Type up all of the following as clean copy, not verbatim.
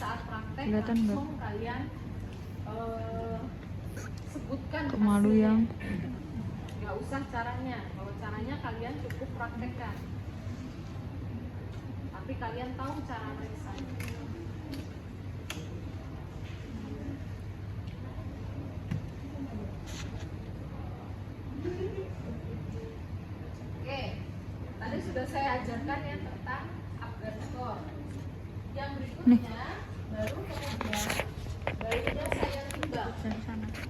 saat praktek Kelihatan langsung kalian sebutkan Kemalu hasilnya. yang Nggak usah caranya, kalau caranya kalian cukup praktekkan, tapi kalian tahu cara periksanya. Oke, tadi sudah saya ajarkan ya tentang Apgar score. Yang berikutnya baru kemudian bayinya saya timbang.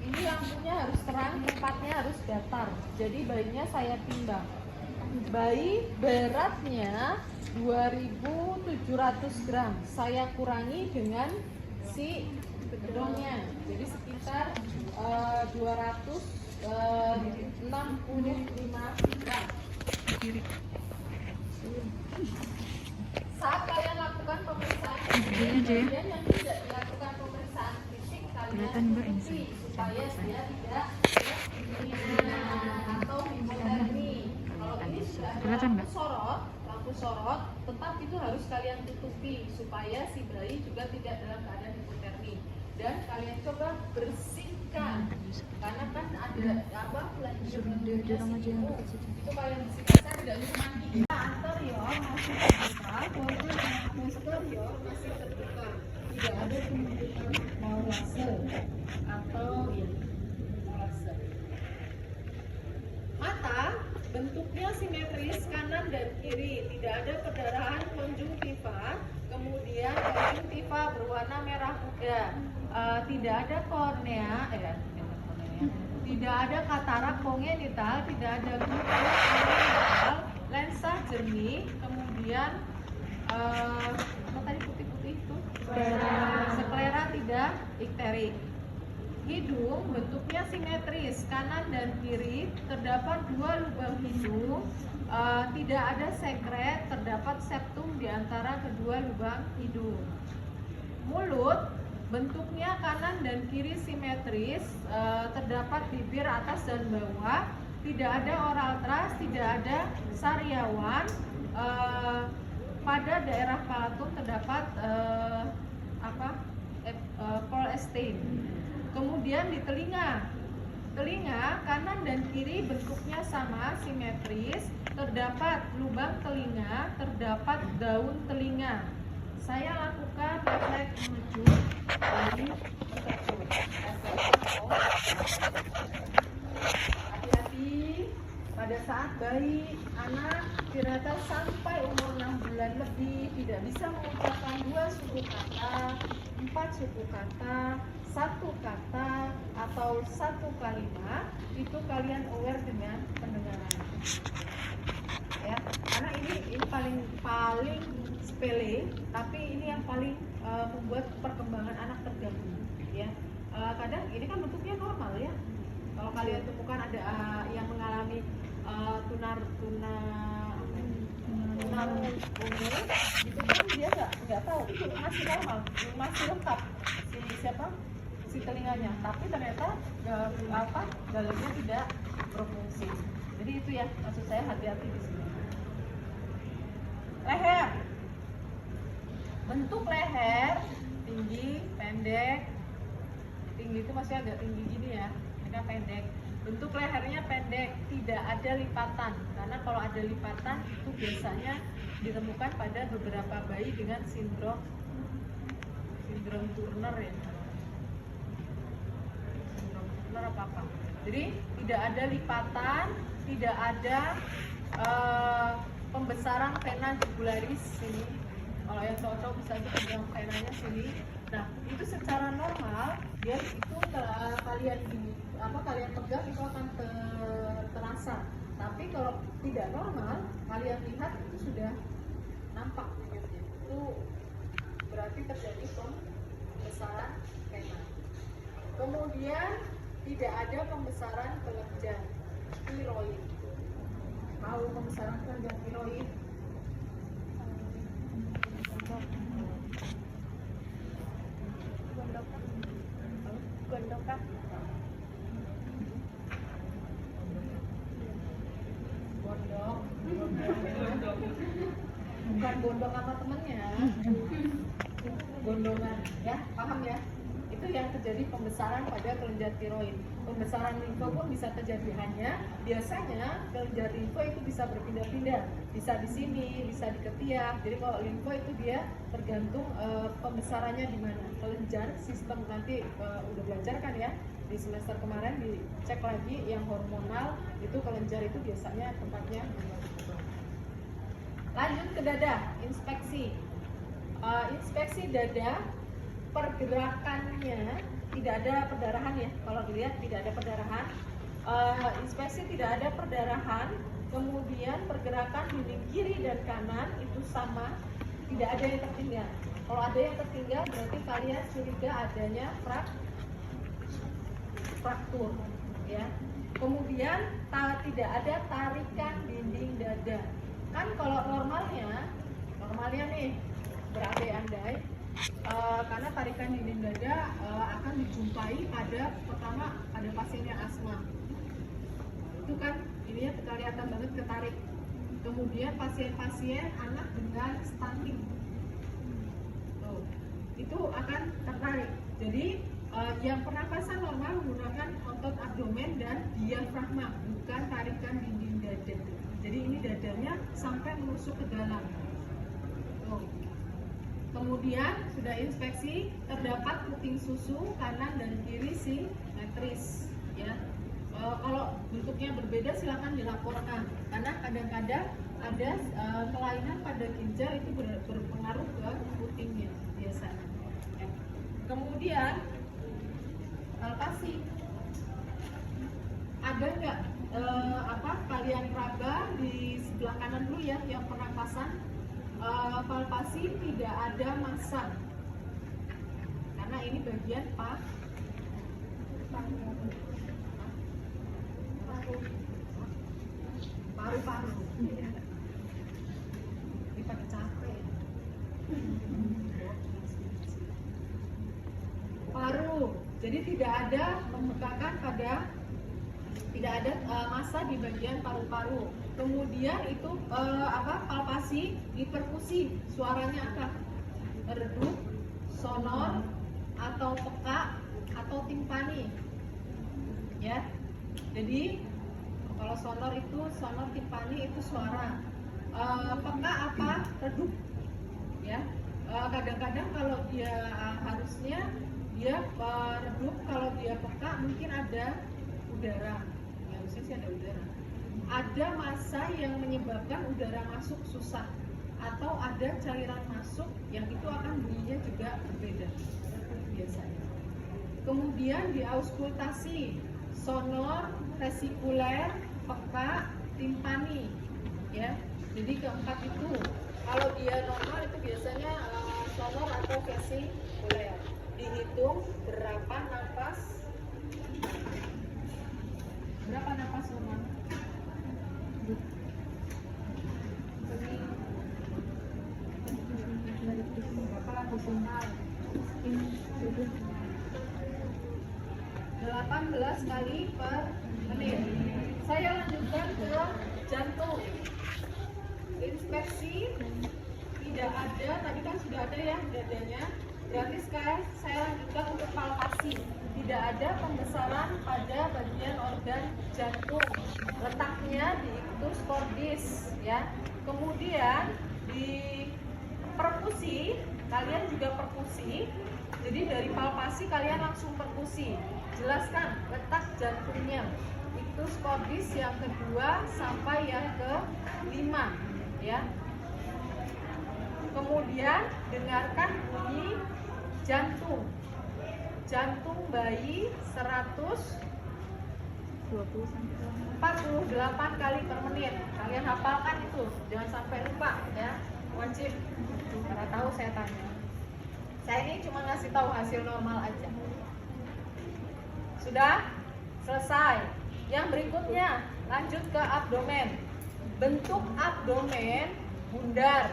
Ini lampunya harus terang, tempatnya harus datar. Jadi bayinya saya timbang. Bayi beratnya 2.700 gram. Saya kurangi dengan si bedongnya. Jadi sekitar 265 gram. Saat kalian lakukan pemeriksaan bagian yang tidak dilakukan pemeriksaan fisik, kalian tutupi supaya dia tidak atau hipotermi. Kalau ini sudah ada lampu sorot, tetap itu harus kalian tutupi supaya si bayi juga tidak dalam keadaan hipotermi. Dan kalian coba bersihkan, karena kan ada apa itu kalian bersihkan tidak lupa mandi. Anterior masih terbuka, posterior masih terbuka, tidak ada penunjukan molase atau molase. Mata bentuknya simetris kanan dan kiri, tidak ada perdarahan konjungtiva, kemudian konjungtiva berwarna merah muda, tidak ada kornea, tidak ada katarak kongenital, tidak ada glaukom kongenital, lensa jernih, kemudian apa tadi putih-putih itu? Sklera tidak ikterik. Hidung bentuknya simetris kanan dan kiri, terdapat 2 lubang hidung, tidak ada sekret, terdapat septum di antara kedua lubang hidung. Mulut bentuknya kanan dan kiri simetris, terdapat bibir atas dan bawah, tidak ada oral thrust, tidak ada sariawan. Pada daerah palatum terdapat polestin. Kemudian di telinga kanan dan kiri bentuknya sama, simetris, terdapat lubang telinga, terdapat daun telinga. Saya lakukan refleks menuju dari hati-hati pada saat bayi anak ternyata sampai umur 6 bulan lebih tidak bisa mengucapkan 2 suku kata, 4 suku kata, 1 kata atau 1 kalimat, itu kalian aware dengan pendengaran. Ya, karena ini paling sepele, tapi ini yang paling membuat perkembangan anak terganggu. Ya, kadang ini kan bentuknya normal ya. Kalau kalian temukan ada yang mengalami tunar ungu, itu kan dia nggak tahu itu masih normal, masih lengkap si telinganya, tapi ternyata dalamnya tidak berfungsi. Jadi itu ya maksud saya, hati-hati di sini. Leher, bentuk leher tinggi, pendek. Tinggi itu masih agak tinggi gini ya, ini kan pendek. Bentuk lehernya pendek, tidak ada lipatan, karena kalau ada lipatan itu biasanya ditemukan pada beberapa bayi dengan sindrom Turner ya. Sindrom Turner apa? Jadi tidak ada lipatan, tidak ada pembesaran vena jugularis sini. Kalau yang cowok bisa dipegang venanya sini. Nah, itu secara normal dia itu kalian pegang itu akan terasa. Tapi kalau tidak normal, kalian lihat itu sudah nampak bibirnya. Itu berarti terjadi pembesaran vena. Kemudian tidak ada pembesaran kelenjar tiroid. Mau pembesaran kelenjar tiroid? Gondokan. Bukan gondok sama temennya, gondongan. Ya, paham ya? Itu yang terjadi pembesaran pada kelenjar tiroid. Pembesaran limfa pun bisa terjadi, hanya biasanya kelenjar limfa itu bisa berpindah-pindah, bisa di sini, bisa di ketiak. Jadi kalau limfa itu dia tergantung pembesarannya di mana. Kelenjar sistem nanti udah belajar kan ya di semester kemarin, dicek lagi yang hormonal itu kelenjar itu biasanya tempatnya. Lanjut ke dada, inspeksi. Inspeksi dada, pergerakannya tidak ada perdarahan ya. Kalau dilihat tidak ada perdarahan. Inspeksi tidak ada perdarahan. Kemudian pergerakan dinding kiri dan kanan itu sama, tidak ada yang tertinggal. Kalau ada yang tertinggal berarti kalian curiga adanya fraktur ya. Kemudian tidak ada tarikan dinding dada. Kan kalau normalnya nih berandai-andai, karena tarikan dinding dada akan dijumpai pertama pada pasien yang asma. Itu kan ininya kelihatan banget ketarik. Kemudian pasien-pasien anak dengan stunting, itu akan tertarik. Jadi yang pernapasan normal menggunakan otot abdomen dan diafragma, bukan tarikan dinding dada. Jadi ini dadanya sampai menusuk ke dalam. Kemudian sudah inspeksi, terdapat puting susu kanan dan kiri simetris ya. Kalau bentuknya berbeda silakan dilaporkan, karena kadang-kadang ada kelainan pada ginjal itu berpengaruh ke putingnya biasanya ya. Kemudian palpasi, ada nggak kalian raba di sebelah kanan dulu ya yang pernapasan. Palpasi tidak ada massa karena ini bagian paru-paru. Ini pakai capek. Paru, jadi tidak ada pembekakan tidak ada massa di bagian paru-paru. Kemudian itu palpasi, hiperfusi, suaranya apa? Redup, sonor, atau peka, atau timpani. Ya. Jadi kalau sonor timpani itu suara. Peka apa? Redup. Ya. Kadang-kadang kalau dia harusnya dia redup, kalau dia peka mungkin ada udara. Ya, harusnya sih ada udara. Ada massa yang menyebabkan udara masuk susah, atau ada cairan masuk yang itu akan bunyinya juga berbeda biasanya. Kemudian di auskultasi, sonor, vesikuler, peka, timpani ya. Jadi keempat itu kalau dia normal itu biasanya sonor atau vesikuler. Dihitung berapa nafas normal? Berapa 18 kali per menit. Saya lanjutkan ke jantung. Inspeksi tidak ada, tadi kan sudah ada ya dadanya. Berarti sekarang saya lanjutkan untuk palpasi. Tidak ada pembesaran pada bagian organ jantung. Letaknya di ictus cordis ya. Kemudian di perkusi, kalian juga perkusi. Jadi dari palpasi kalian langsung perkusi. Jelaskan letak jantungnya. Ictus cordis yang kedua sampai yang ke-5 ya. Kemudian dengarkan bunyi jantung. Jantung bayi 148 kali per menit. Kalian hafalkan itu, jangan sampai lupa ya. Wajib. Karena tahu saya tanya. Saya ini cuma ngasih tahu hasil normal aja. Sudah? Selesai. Yang berikutnya lanjut ke abdomen. Bentuk abdomen bundar.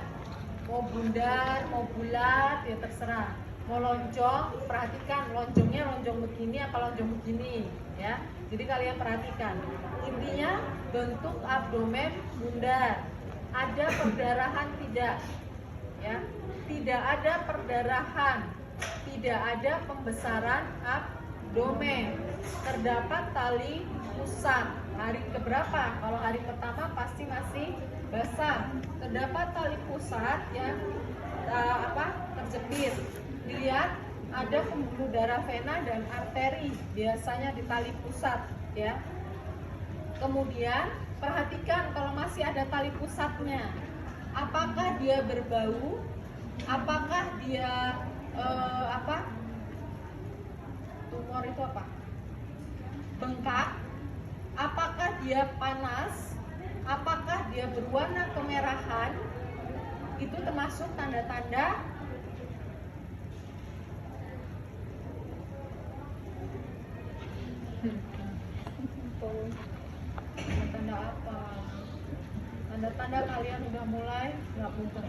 Mau bundar, mau bulat, ya terserah. Mau lonjong, perhatikan lonjongnya lonjong begini apa lonjong begini ya. Jadi kalian perhatikan. Intinya bentuk abdomen bundar. Ada perdarahan tidak? Ya. Tidak ada perdarahan. Tidak ada pembesaran abdomen. Terdapat tali pusat. Hari keberapa? Kalau hari pertama pasti masih basah. Terdapat tali pusat yang terjepit. Dilihat ada pembuluh darah vena dan arteri, biasanya di tali pusat, ya. Kemudian perhatikan kalau masih ada tali pusatnya, apakah dia berbau, apakah dia tumor itu apa? Bengkak, apakah dia panas, apakah dia berwarna kemerahan, itu termasuk tanda-tanda tanda apa? Tanda-tanda kalian udah mulai nggak mumpung.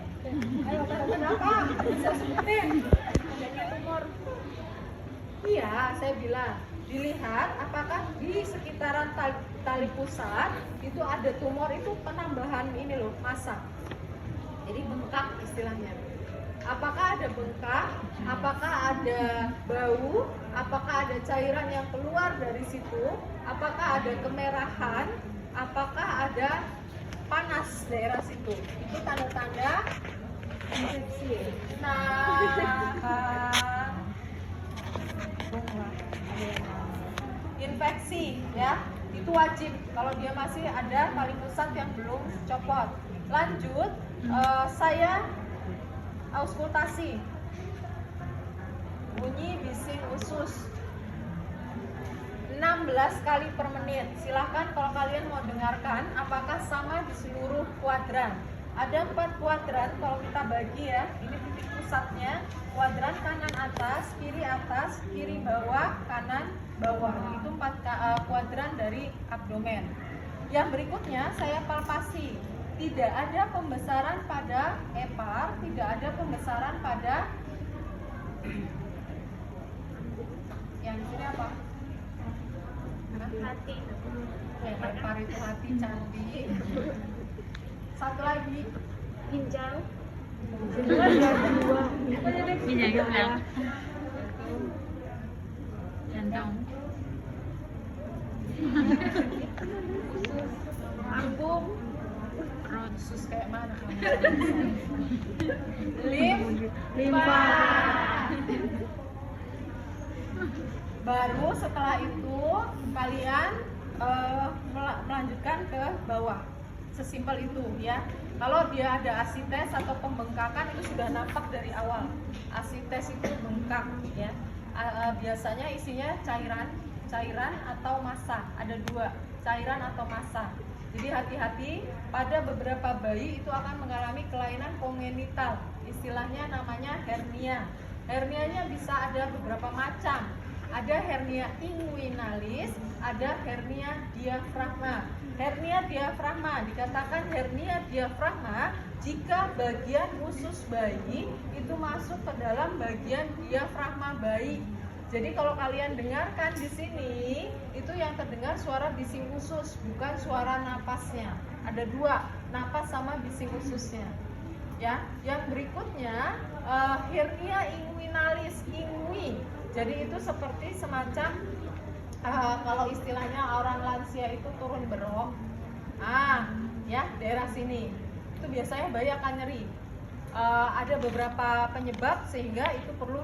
Ayo tanda-tanda apa? Bisa sebutin. Adanya tumor. Iya, saya bilang dilihat apakah di sekitaran tali pusat itu ada tumor, itu penambahan ini loh, massa. Jadi bengkak istilahnya. Apakah ada bengkak? Apakah ada bau? Apakah ada cairan yang keluar dari situ? Apakah ada kemerahan? Apakah ada panas daerah situ? Itu tanda-tanda infeksi. Infeksi, ya, itu wajib kalau dia masih ada tali pusat yang belum copot. Lanjut, saya auskultasi, bunyi bising usus 16 kali per menit. Silahkan kalau kalian mau dengarkan apakah sama di seluruh kuadran. Ada 4 kuadran kalau kita bagi, ya. Ini titik pusatnya. Kuadran kanan atas, kiri bawah, kanan bawah. Itu 4 kuadran dari abdomen. Yang berikutnya saya palpasi. Tidak ada pembesaran pada hepar, tidak ada pembesaran pada yang ini apa? Hati. Hepar itu hati, cantik. Satu lagi Ginjal. Ginjal gelang. Jantung. lambung, Perut. usus kayak mana kamu? Limfa. Baru setelah itu kalian melanjutkan ke bawah. Sesimpel itu, ya. Kalau dia ada asites atau pembengkakan itu sudah nampak dari awal. Asites itu bengkak, ya. Biasanya isinya cairan atau massa. Ada 2, cairan atau massa. Jadi hati-hati, pada beberapa bayi itu akan mengalami kelainan kongenital. Istilahnya namanya hernia. Hernianya bisa ada beberapa macam. Ada hernia inguinalis, ada hernia diafragma. Hernia diafragma dikatakan hernia diafragma jika bagian usus bayi itu masuk ke dalam bagian diafragma bayi. Jadi kalau kalian dengarkan di sini, itu yang terdengar suara bising usus, bukan suara napasnya. Ada 2, napas sama bising ususnya. Ya, yang berikutnya hernia inguinalis, ingui. Jadi itu seperti semacam kalau istilahnya orang lansia itu turun berok. Ya, daerah sini. Itu biasanya bayi akan nyeri. Ada beberapa penyebab sehingga itu perlu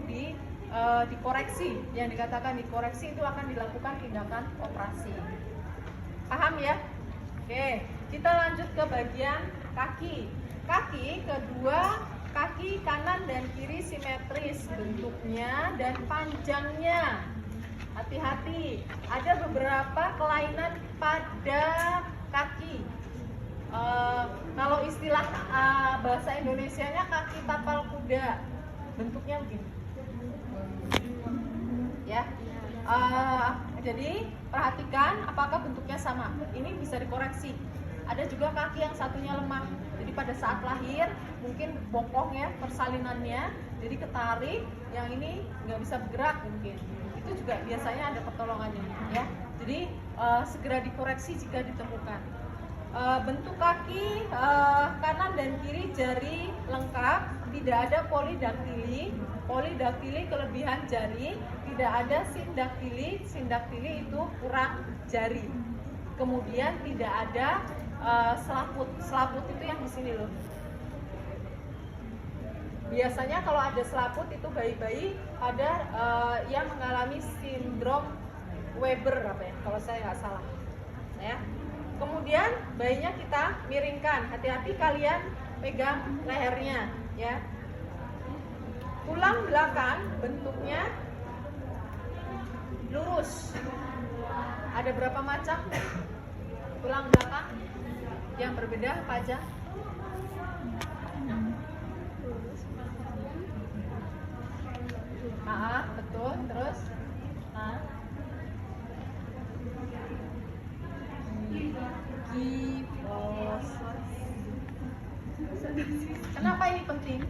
dikoreksi. Yang dikatakan dikoreksi itu akan dilakukan tindakan operasi. Paham ya? Oke, kita lanjut ke bagian kaki. Kaki, kedua kaki kanan dan kiri simetris bentuknya dan panjangnya. Hati-hati, ada beberapa kelainan pada kaki. Kalau istilah bahasa Indonesianya kaki tapal kuda, bentuknya begini. Ya, jadi perhatikan apakah bentuknya sama. Ini bisa dikoreksi. Ada juga kaki yang satunya lemah. Jadi pada saat lahir mungkin bokong ya persalinannya, jadi ketarik. Yang ini nggak bisa bergerak mungkin. Itu juga biasanya ada pertolongannya, ya. Jadi segera dikoreksi jika ditemukan. Bentuk kaki kanan dan kiri jari lengkap, tidak ada polidaktili. Polidaktili kelebihan jari, tidak ada sindaktili. Sindaktili itu kurang jari. Kemudian tidak ada selaput. Selaput itu yang di sini loh. Biasanya kalau ada selaput itu bayi-bayi ada yang mengalami sindrom Weber apa ya, kalau saya nggak salah. Ya. Kemudian bayinya kita miringkan. Hati-hati kalian pegang lehernya, ya. Tulang belakang bentuknya lurus. Ada berapa macam tulang belakang yang berbeda apa aja? Betul. Terus kifos. Kenapa ini penting?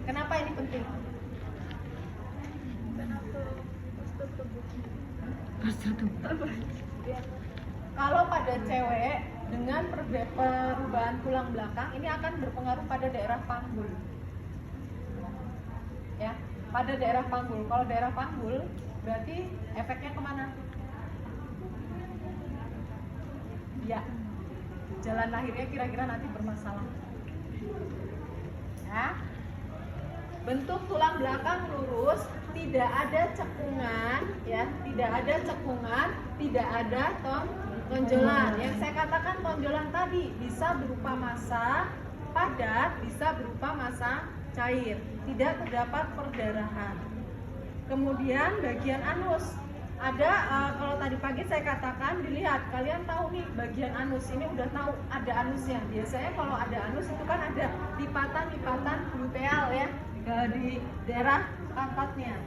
Kenapa ini penting? Kalau pada cewek dengan perubahan tulang belakang ini akan berpengaruh pada daerah panggul. Ya, pada daerah panggul. Kalau daerah panggul berarti efeknya kemana? Ya, jalan lahirnya kira-kira nanti bermasalah. Ya, bentuk tulang belakang lurus, tidak ada cekungan, ya, tidak ada cekungan, tidak ada tonjolan. Yang saya katakan tonjolan tadi bisa berupa massa padat, bisa berupa massa cair, tidak terdapat perdarahan. Kemudian bagian anus. Ada kalau tadi pagi saya katakan, dilihat, kalian tahu nih bagian anus ini udah tahu ada anusnya. Biasanya kalau ada anus itu kan ada lipatan-lipatan gluteal ya di daerah pantatnya.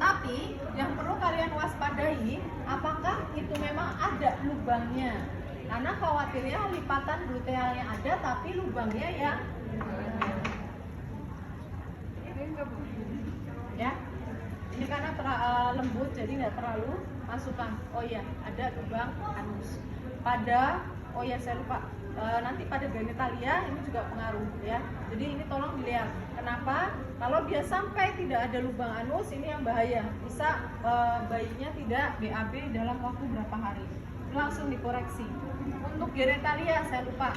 Tapi yang perlu kalian waspadai, apakah itu memang ada lubangnya? Karena khawatirnya lipatan glutealnya ada tapi lubangnya yang ya. Ini karena lembut jadi nggak terlalu masukkan. Oh iya, ada lubang anus. Oh ya saya lupa. Nanti pada genitalia ini juga pengaruh ya. Jadi ini tolong dilihat. Kenapa? Kalau dia sampai tidak ada lubang anus ini yang bahaya. Bisa bayinya tidak BAB dalam waktu berapa hari. Langsung dikoreksi. Untuk genitalia saya lupa.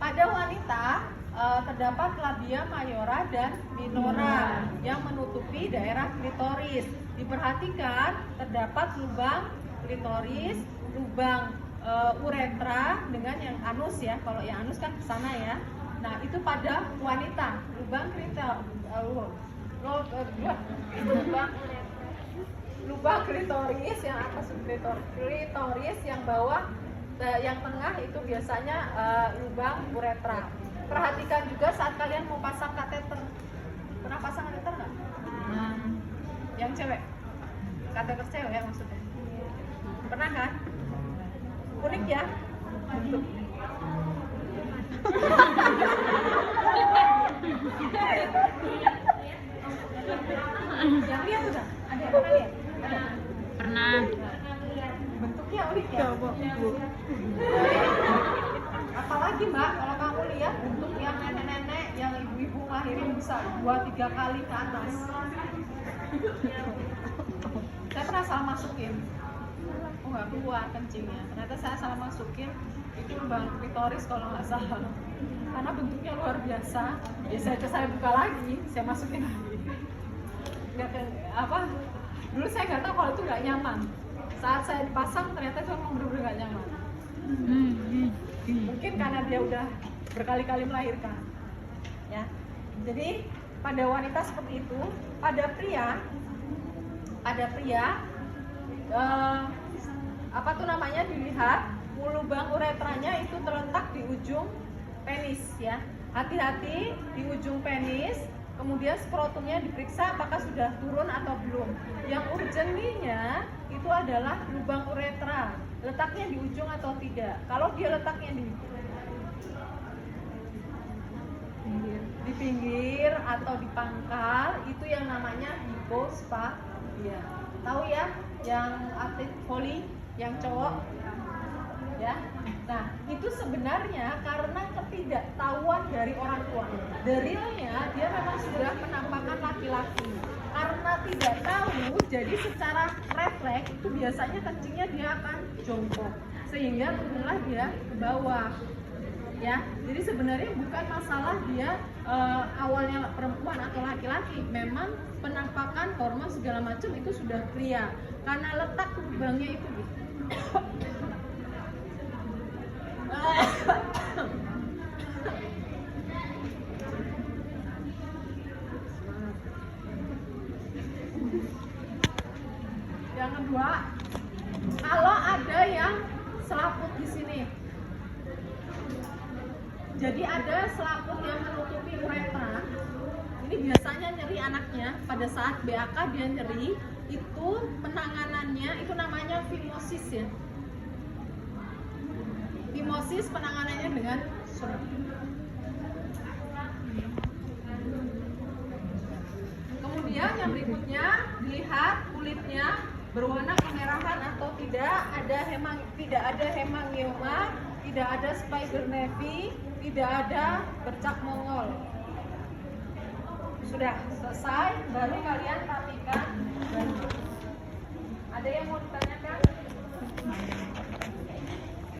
Pada wanita terdapat labia mayora dan minora yang menutupi daerah klitoris. Diperhatikan terdapat lubang klitoris, lubang uretra dengan yang anus ya. Kalau yang anus kan ke sana ya. Nah, itu pada wanita, lubang lubang klitoris yang atas klitoris yang bawah yang tengah itu biasanya lubang uretra. Perhatikan juga saat kalian mau pasang kateter. Pernah pasang kateter nggak? Yang cewek, kateter cewek ya maksudnya. Pernah kan? Unik ya bentuk. Yang lihat udah? Ada yang pernah lihat? Ada? Pernah. Bentuknya unik ya? Apalagi Mbak, kalau kamu lihat bentuk yang nenek-nenek, yang ibu-ibu ngelahirin bisa 2-3 kali ke atas. Saya pernah salah masukin. Oh nggak keluar kencingnya. Ternyata saya salah masukin itu lubang klitoris kalau nggak salah. Karena bentuknya luar biasa. Biasanya saya buka lagi, saya masukin lagi. Dulu saya nggak tahu kalau itu nggak nyaman. Saat saya dipasang ternyata itu memang benar-benar nggak nyaman. Mungkin karena dia udah berkali-kali melahirkan ya. Jadi pada wanita seperti itu. Pada pria dilihat lubang uretranya itu terletak di ujung penis ya. Hati-hati di ujung penis. Kemudian skrotumnya diperiksa apakah sudah turun atau belum. Yang urgentnya itu adalah lubang uretra, letaknya di ujung atau tidak. Kalau dia letaknya di pinggir atau di pangkal, itu yang namanya hipospadia. Tahu ya, yang atlet voli, yang cowok ya. Nah, itu sebenarnya karena ketidaktahuan dari orang tua. The realnya dia memang sudah penampakan laki-laki. Karena tidak tahu, jadi secara refleks itu biasanya kencingnya dia akan jongkok, sehingga turunlah dia ke bawah. Ya, jadi sebenarnya bukan masalah dia awalnya perempuan atau laki-laki, memang penampakan hormon segala macam itu sudah clear karena letak lubangnya itu gitu. Yang kedua, kalau ada yang selaput di sini. Jadi ada selaput yang menutupi uretra. Ini biasanya nyeri anaknya pada saat BAK dia nyeri, itu penanganannya itu namanya fimosis ya. Fimosis penanganannya dengan surat. Kemudian yang berikutnya dilihat kulitnya berwarna kemerahan atau tidak ada hemangioma, tidak ada spider nevi, tidak ada bercak Mongol. Sudah selesai, baru kalian rapikan.